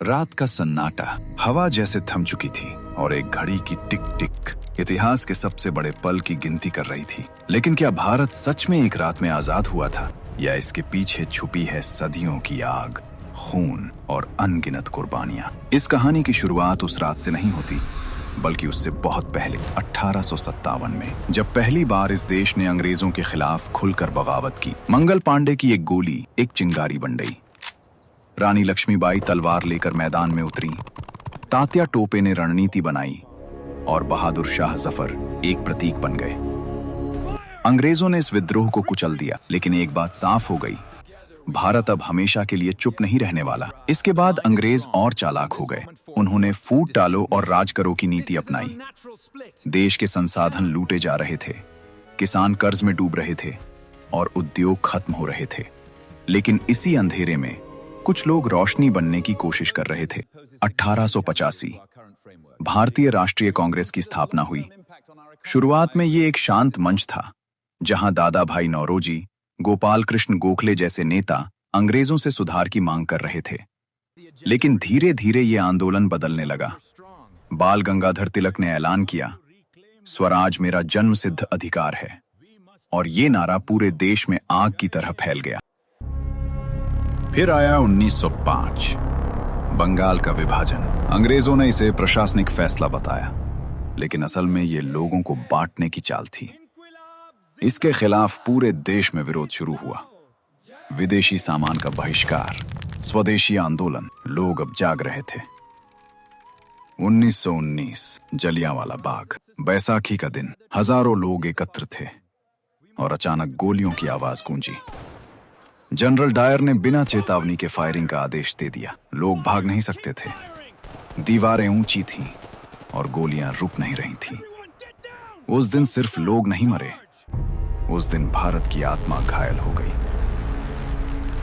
रात का सन्नाटा, हवा जैसे थम चुकी थी और एक घड़ी की टिक टिक इतिहास के सबसे बड़े पल की गिनती कर रही थी। लेकिन क्या भारत सच में एक रात में आजाद हुआ था, या इसके पीछे छुपी है सदियों की आग, खून और अनगिनत कुर्बानियां? इस कहानी की शुरुआत उस रात से नहीं होती, बल्कि उससे बहुत पहले 1857 में, जब पहली बार इस देश ने अंग्रेजों के खिलाफ खुलकर बगावत की। मंगल पांडे की एक गोली एक चिंगारी बन गई। रानी लक्ष्मीबाई तलवार लेकर मैदान में उतरी, तात्या टोपे ने रणनीति बनाई और बहादुर शाह जफर एक प्रतीक बन गए। अंग्रेजों ने इस विद्रोह को कुचल दिया, लेकिन एक बात साफ हो गई, भारत अब हमेशा के लिए चुप नहीं रहने वाला। इसके बाद अंग्रेज और चालाक हो गए। उन्होंने फूट डालो और राज करो की नीति अपनाई। देश के संसाधन लूटे जा रहे थे, किसान कर्ज में डूब रहे थे और उद्योग खत्म हो रहे थे। लेकिन इसी अंधेरे में कुछ लोग रोशनी बनने की कोशिश कर रहे थे। 1885 भारतीय राष्ट्रीय कांग्रेस की स्थापना हुई। शुरुआत में ये एक शांत मंच था, जहां दादा भाई नौरोजी, गोपाल कृष्ण गोखले जैसे नेता अंग्रेजों से सुधार की मांग कर रहे थे। लेकिन धीरे धीरे ये आंदोलन बदलने लगा। बाल गंगाधर तिलक ने ऐलान किया, स्वराज मेरा जन्मसिद्ध अधिकार है, और ये नारा पूरे देश में आग की तरह फैल गया। फिर आया 1905, बंगाल का विभाजन। अंग्रेजों ने इसे प्रशासनिक फैसला बताया, लेकिन असल में ये लोगों को बांटने की चाल थी। इसके खिलाफ पूरे देश में विरोध शुरू हुआ। विदेशी सामान का बहिष्कार, स्वदेशी आंदोलन। लोग अब जाग रहे थे। 1919 जलियांवाला बाग, बैसाखी का दिन। हजारों लोग एकत्र थे और अचानक गोलियों की आवाज गूंजी। जनरल डायर ने बिना चेतावनी के फायरिंग का आदेश दे दिया। लोग भाग नहीं सकते थे, दीवारें ऊंची थीं और गोलियां रुक नहीं रही थीं। उस दिन सिर्फ लोग नहीं मरे, उस दिन भारत की आत्मा घायल हो गई।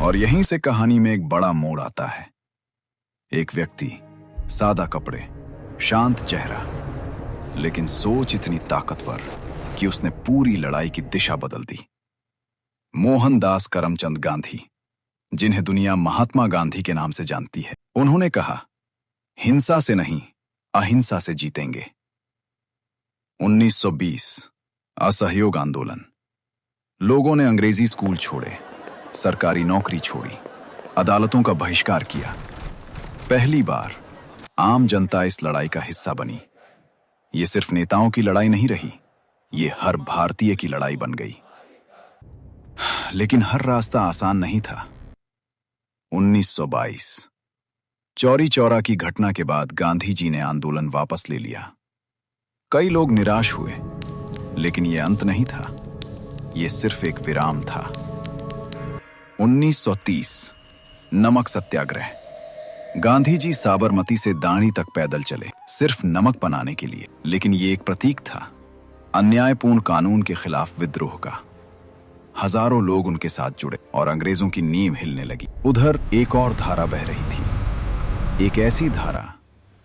और यहीं से कहानी में एक बड़ा मोड़ आता है। एक व्यक्ति, सादा कपड़े, शांत चेहरा, लेकिन सोच इतनी ताकतवर कि उसने पूरी लड़ाई की दिशा बदल दी। मोहनदास करमचंद गांधी, जिन्हें दुनिया महात्मा गांधी के नाम से जानती है। उन्होंने कहा, हिंसा से नहीं, अहिंसा से जीतेंगे। 1920 असहयोग आंदोलन। लोगों ने अंग्रेजी स्कूल छोड़े, सरकारी नौकरी छोड़ी, अदालतों का बहिष्कार किया। पहली बार आम जनता इस लड़ाई का हिस्सा बनी। ये सिर्फ नेताओं की लड़ाई नहीं रही, ये हर भारतीय की लड़ाई बन गई। लेकिन हर रास्ता आसान नहीं था। 1922 चौरी चौरा की घटना के बाद गांधी जी ने आंदोलन वापस ले लिया। कई लोग निराश हुए, लेकिन यह अंत नहीं था, यह सिर्फ एक विराम था। 1930 नमक सत्याग्रह। गांधी जी साबरमती से दाणी तक पैदल चले, सिर्फ नमक बनाने के लिए। लेकिन यह एक प्रतीक था अन्यायपूर्ण कानून के खिलाफ विद्रोह का। हजारों लोग उनके साथ जुड़े और अंग्रेजों की नींव हिलने लगी। उधर एक और धारा बह रही थी, एक ऐसी धारा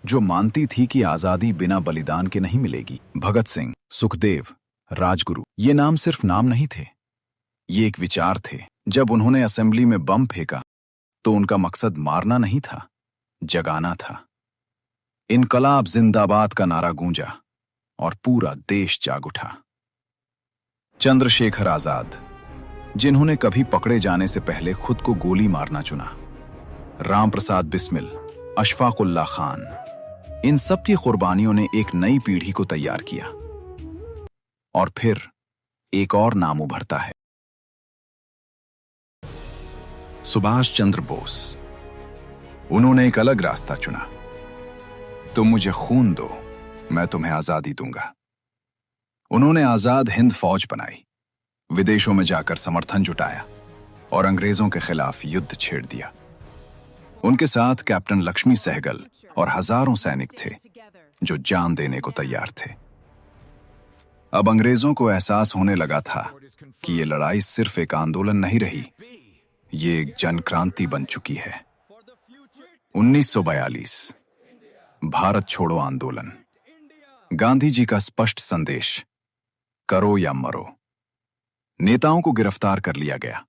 जो मानती थी कि आजादी बिना बलिदान के नहीं मिलेगी। भगत सिंह, सुखदेव, राजगुरु, ये नाम सिर्फ नाम नहीं थे, ये एक विचार थे। जब उन्होंने असेंबली में बम फेंका तो उनका मकसद मारना नहीं था, जगाना था। इनकलाब जिंदाबाद का नारा गूंजा और पूरा देश जाग उठा। चंद्रशेखर आजाद, जिन्होंने कभी पकड़े जाने से पहले खुद को गोली मारना चुना। राम प्रसाद बिस्मिल, अशफाक उल्लाह खान, इन सब की कुर्बानियों ने एक नई पीढ़ी को तैयार किया। और फिर एक और नाम उभरता है, सुभाष चंद्र बोस। उन्होंने एक अलग रास्ता चुना। तुम मुझे खून दो, मैं तुम्हें आजादी दूंगा। उन्होंने आजाद हिंद फौज बनाई, विदेशों में जाकर समर्थन जुटाया और अंग्रेजों के खिलाफ युद्ध छेड़ दिया। उनके साथ कैप्टन लक्ष्मी सहगल और हजारों सैनिक थे जो जान देने को तैयार थे। अब अंग्रेजों को एहसास होने लगा था कि ये लड़ाई सिर्फ एक आंदोलन नहीं रही, ये एक जनक्रांति बन चुकी है। 1942 भारत छोड़ो आंदोलन। गांधी जी का स्पष्ट संदेश, करो या मरो। नेताओं को गिरफ्तार कर लिया गया,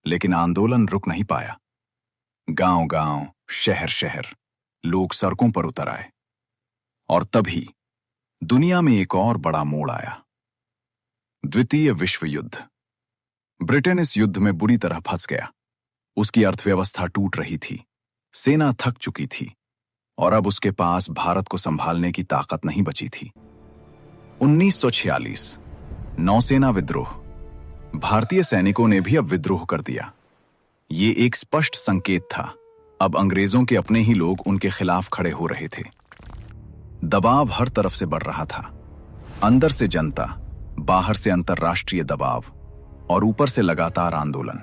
लेकिन आंदोलन रुक नहीं पाया। गांव-गांव, शहर-शहर लोग सड़कों पर उतर आए। और तभी दुनिया में एक और बड़ा मोड़ आया। द्वितीय विश्व युद्ध। ब्रिटेन इस युद्ध में बुरी तरह फंस गया। उसकी अर्थव्यवस्था टूट रही थी, सेना थक चुकी थी और अब उसके पास भारत को संभालने की ताकत नहीं बची थी। 1946 नौसेना विद्रोह। भारतीय सैनिकों ने भी अब विद्रोह कर दिया। ये एक स्पष्ट संकेत था, अब अंग्रेजों के अपने ही लोग उनके खिलाफ खड़े हो रहे थे। दबाव हर तरफ से बढ़ रहा था, अंदर से जनता, बाहर से अंतर्राष्ट्रीय दबाव और ऊपर से लगातार आंदोलन।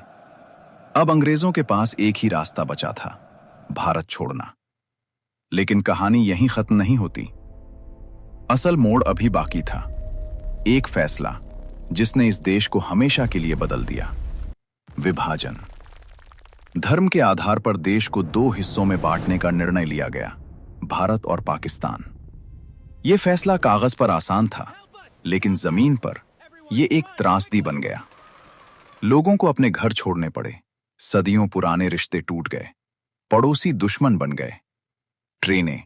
अब अंग्रेजों के पास एक ही रास्ता बचा था, भारत छोड़ना। लेकिन कहानी यहीं खत्म नहीं होती। असल मोड़ अभी बाकी था। एक फैसला जिसने इस देश को हमेशा के लिए बदल दिया। विभाजन। धर्म के आधार पर देश को दो हिस्सों में बांटने का निर्णय लिया गया, भारत और पाकिस्तान। यह फैसला कागज पर आसान था, लेकिन जमीन पर यह एक त्रासदी बन गया। लोगों को अपने घर छोड़ने पड़े, सदियों पुराने रिश्ते टूट गए, पड़ोसी दुश्मन बन गए। ट्रेनें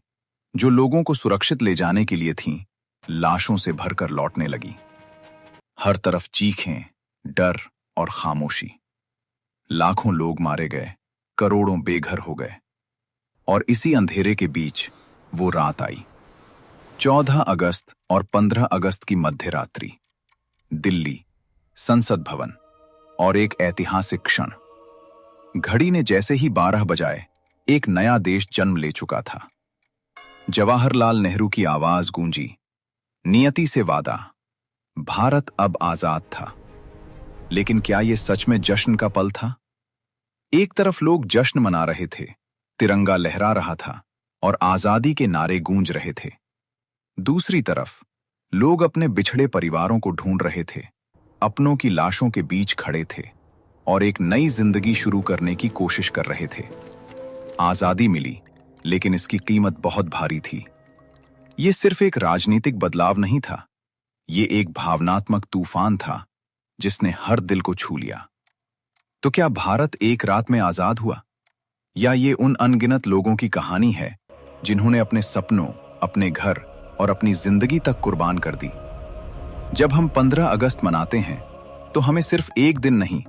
जो लोगों को सुरक्षित ले जाने के लिए थीं, लाशों से भरकर लौटने लगी। हर तरफ चीखें, डर और खामोशी। लाखों लोग मारे गए, करोड़ों बेघर हो गए। और इसी अंधेरे के बीच वो रात आई, 14 अगस्त और 15 अगस्त की मध्य रात्रि। दिल्ली, संसद भवन और एक ऐतिहासिक क्षण। घड़ी ने जैसे ही 12 बजाए, एक नया देश जन्म ले चुका था। जवाहरलाल नेहरू की आवाज गूंजी, नियति से वादा, भारत अब आजाद था। लेकिन क्या यह सच में जश्न का पल था? एक तरफ लोग जश्न मना रहे थे, तिरंगा लहरा रहा था और आजादी के नारे गूंज रहे थे। दूसरी तरफ लोग अपने बिछड़े परिवारों को ढूंढ रहे थे, अपनों की लाशों के बीच खड़े थे और एक नई जिंदगी शुरू करने की कोशिश कर रहे थे। आजादी मिली, लेकिन इसकी कीमत बहुत भारी थी। यह सिर्फ एक राजनीतिक बदलाव नहीं था, यह एक भावनात्मक तूफान था जिसने हर दिल को छू लिया। तो क्या भारत एक रात में आजाद हुआ, या ये उन अनगिनत लोगों की कहानी है जिन्होंने अपने सपनों, अपने घर और अपनी जिंदगी तक कुर्बान कर दी? जब हम 15 अगस्त मनाते हैं, तो हमें सिर्फ एक दिन नहीं,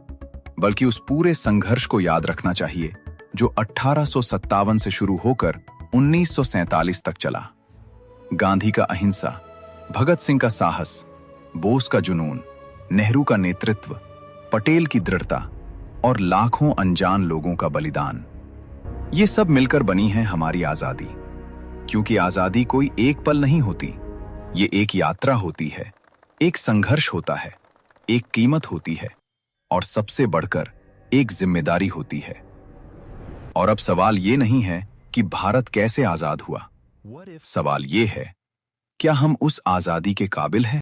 बल्कि उस पूरे संघर्ष को याद रखना चाहिए जो 1857 से शुरू होकर 1947 तक चला। गांधी का अहिंसा, भगत सिंह का साहस, बोस का जुनून, नेहरू का नेतृत्व, पटेल की दृढ़ता और लाखों अनजान लोगों का बलिदान। ये सब मिलकर बनी है हमारी आजादी। क्योंकि आजादी कोई एक पल नहीं होती, ये एक यात्रा होती है, एक संघर्ष होता है, एक कीमत होती है और सबसे बढ़कर एक जिम्मेदारी होती है। और अब सवाल ये नहीं है कि भारत कैसे आजाद हुआ, सवाल ये है, क्या हम उस आजादी के काबिल हैं?